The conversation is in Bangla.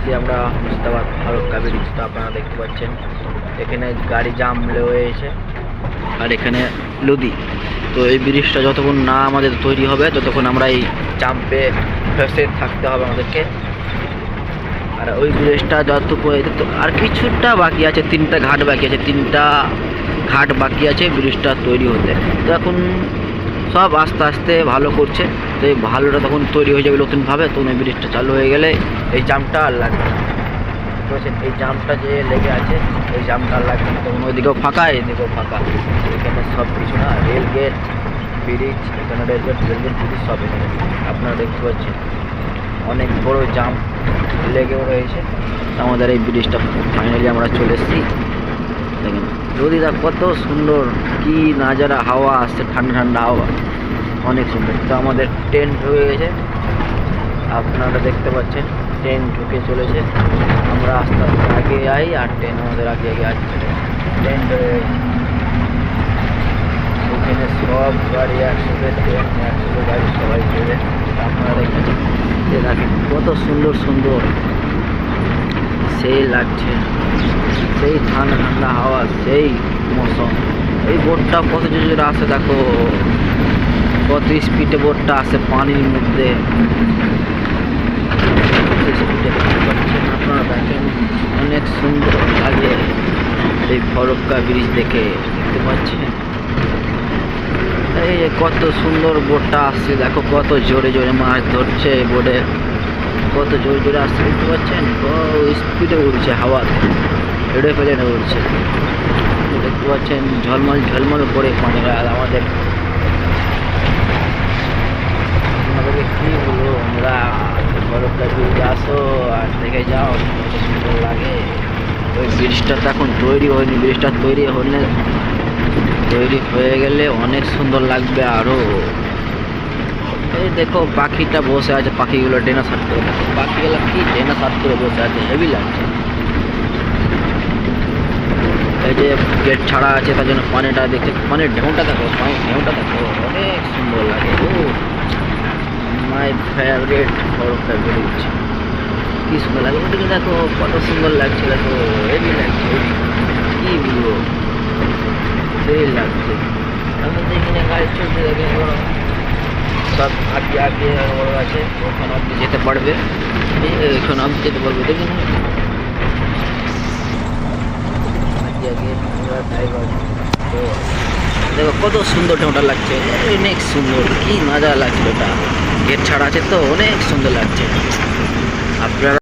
এসেছি আমরা মুর্শিদাবাদ ফারাক্কা ব্রিজ। তো আপনারা দেখতে পাচ্ছেন এখানে গাড়ি জাম রয়েছে আর এখানে নদী। তো এই ব্রিজটা যতক্ষণ না আমাদের তৈরি হবে ততক্ষণ আমরা এই জাম্পে ফেসে থাকতে হবে আমাদেরকে। আর ওই ব্রিজটা আর কিছুটা বাকি আছে, 3টা ঘাট বাকি আছে, 3টা ঘাট বাকি আছে ব্রিজটা তৈরি হতে। তো এখন সব আস্তে আস্তে ভালো করছে। তো এই ভালোটা তখন তৈরি হয়ে যাবে নতুনভাবে, তখন এই ব্রিজটা চালু হয়ে গেলে এই জামটা আর লাগবে না। বুঝছেন, এই জামটা যে লেগে আছে এই জামটা আর লাগবে না, তখন ওইদিকেও ফাঁকা এদিকেও ফাঁকা। এখানে সব কিছু না, রেল গেট ব্রিজ, এখানে রেল গেট ব্রিজ সব এখানে আপনারা দেখতে পাচ্ছেন অনেক বড় জাম লেগেও রয়েছে। আমাদের এই ব্রিজটা ফাইনালি আমরা চলে এসেছি। দেখেন নদীটা কত সুন্দর, কি নাজারা, হাওয়া আসছে, ঠান্ডা ঠান্ডা হাওয়া, অনেক সুন্দর। তো আমাদের ট্রেন ঢুকে গেছে, আপনারা দেখতে পাচ্ছেন ট্রেন ঢুকে চলেছে। আমরা আস্তে আস্তে আগে যাই আর ট্রেন আমাদের আগে আগে আসছে। ট্রেন এখানে সব গাড়ি একসাথে, ট্রেন একসাথে, গাড়ি সবাই চলে। আপনারা দেখেন কত সুন্দর সুন্দর, সেই লাগছে, সেই ঠান্ডা ঠান্ডা হাওয়া, সেই মৌসুম। এই বোটটা কত জোরে আসে, দেখো কত স্পিডে বোটটা আসে পানির মধ্যে। আপনারা দেখেন অনেক সুন্দর লাগে এই ফারাক্কা ব্রিজ দেখে, দেখতে পাচ্ছেন এই কত সুন্দর বোটটা আসছে। দেখো কত জোরে জোরে মাছ ধরছে বোটে, কত জোরে জোরে আসছে, দেখতে পাচ্ছেন কত স্পিডে উড়ছে, হাওয়াতে হেঁটে ফেলে উড়ছে। দেখতে পাচ্ছেন ঝলমল ঝলমল করে পানিটা। আমাদের আমাদেরকে কী বলবো, আমরা ফারাক্কা ব্রিজে আসো আর দেখে যাও, কত সুন্দর লাগে। ওই ব্রিজটা তো এখন তৈরি হয়নি, ব্রিজটা তৈরি হয়ে গেলে অনেক সুন্দর লাগবে আরও। এই দেখো পাখিটা বসে আছে, পাখিগুলো ডেনা সাট করে, দেখো পাখিগুলো কি ডেনা সাট করে বসে আছে, হেভি লাগছে। এই যে গেট ছাড়া আছে তার জন্য পানিটা দেখছে, পানির ঢেউটা দেখো, ঢেউটা দেখো, অনেক সুন্দর লাগে। ও মাই ফেভারিট ফারাক্কা ব্রিজ, কি সুন্দর লাগে। ওদিকে দেখো কত সুন্দর লাগছে, দেখো হেভি লাগছে, কি বলবো, সেই লাগছে। আমাদের এখানে গাড়ি চলতে দেখে সব আগে আগে বড় আছে, ওখানে আপনি যেতে পারবে, এখানে আপনি যেতে পারবে। দেখুন আগে আগে ড্রাইভার, তো দেখো কত সুন্দর ঢেউটা লাগছে, অনেক সুন্দর, কি মজা লাগছে। ওটা গেট ছাড়া আছে তো অনেক সুন্দর লাগছে।